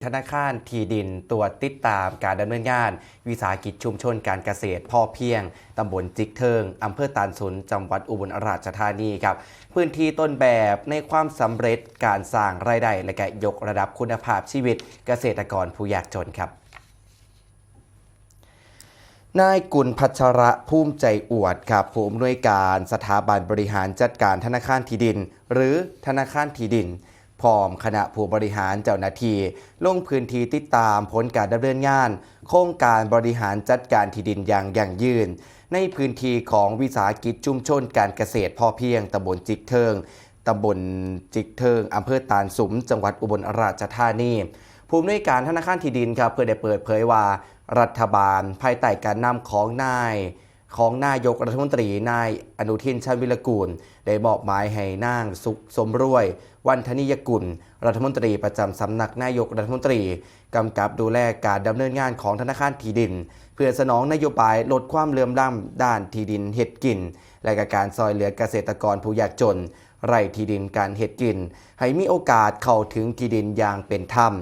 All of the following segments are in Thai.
ธนาคารที่ดินตรวจติดตามการดำเนินงานวิสาหกิจชุมชนการเกษตรพ่อเพียงตำบลจิกเทิงอำเภอตาลสุนจังหวัดอุบลราชธานีครับพื้นที่ต้นแบบในความสำเร็จการสร้างรายได้และก็ยกระดับคุณภาพชีวิตเกษตรกรผู้ยากจนครับนายกุลพัชระภูมิใจอวดครับผู้อำนวยการสถาบันบริหารจัดการธนาคารที่ดินหรือธนาคารที่ดินพร้อมคณะผู้บริหารเจ้าหน้าที่ลงพื้นที่ติดตามผลการดำเนินงานโครงการบริหารจัดการที่ดินอย่างยั่งยืนในพื้นที่ของวิสาหกิจชุมชนการเกษตรพอเพียงตำบลจิกเทิงอำเภอตาลสุมจังหวัดอุบลราชธานีผู้อำนวยการธนาคารที่ดินครับเพื่อได้เปิดเผยว่ารัฐบาลภายใต้การนำของนายกรัฐมนตรีนายอนุทินชาญวิรกูลได้มอบหมายให้นางสุขสมรวยวันธนิยกุลรัฐมนตรีประจำสำนักนายกรัฐมนตรีกำกับดูแลการดำเนินงานของธนาคารที่ดินเพื่อสนองนโยบายลดความเหลื่อมล้ำด้านที่ดินเฮ็ดกินและการซอยเหลือเกษตรกรผู้ยากจนไร่ที่ดินการเฮ็ดกินให้มีโอกาสเข้าถึงที่ดินอย่างเป็นธรรม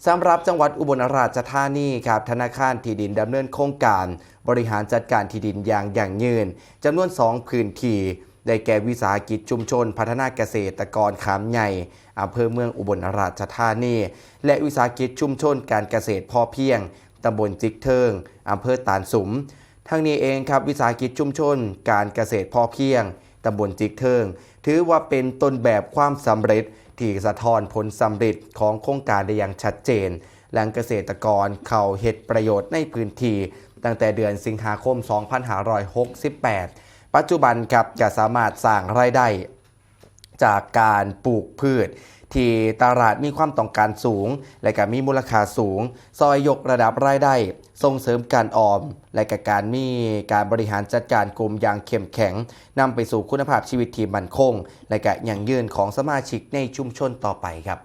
สำหรับจังหวัดอุบลราชธานีครับธนาคารที่ดินดำเนินโครงการบริหารจัดการที่ดินอย่างยั่งยืนจำนวน2พื้นที่ได้แก่วิสาหกิจชุมชนพัฒนาเกษตรกรขามใหญ่อำเภอเมืองอุบลราชธานีและวิสาหกิจชุมชนการเกษตรพอเพียงตำบลจิกเทิงอำเภอตาลสุมทั้งนี้เองครับวิสาหกิจชุมชนการเกษตรพอเพียงตำบลจิกเทิงถือว่าเป็นต้นแบบความสำเร็จที่สะท้อนผลสำเร็จของโครงการได้อย่างชัดเจนหลังเกษตรกรเข้าเฮ็ดประโยชน์ในพื้นที่ตั้งแต่เดือนสิงหาคม 2568 ปัจจุบันครับจะสามารถสร้างรายได้จากการปลูกพืชที่ตลาดมีความต้องการสูงและก็มีมูลค่าสูงซอยยกระดับรายได้ส่งเสริมการออมและก็การบริหารจัดการกลุ่มอย่างเข้มแข็งนำไปสู่คุณภาพชีวิตที่มั่นคงและก็ยั่งยืนของสมาชิกในชุมชนต่อไปครับ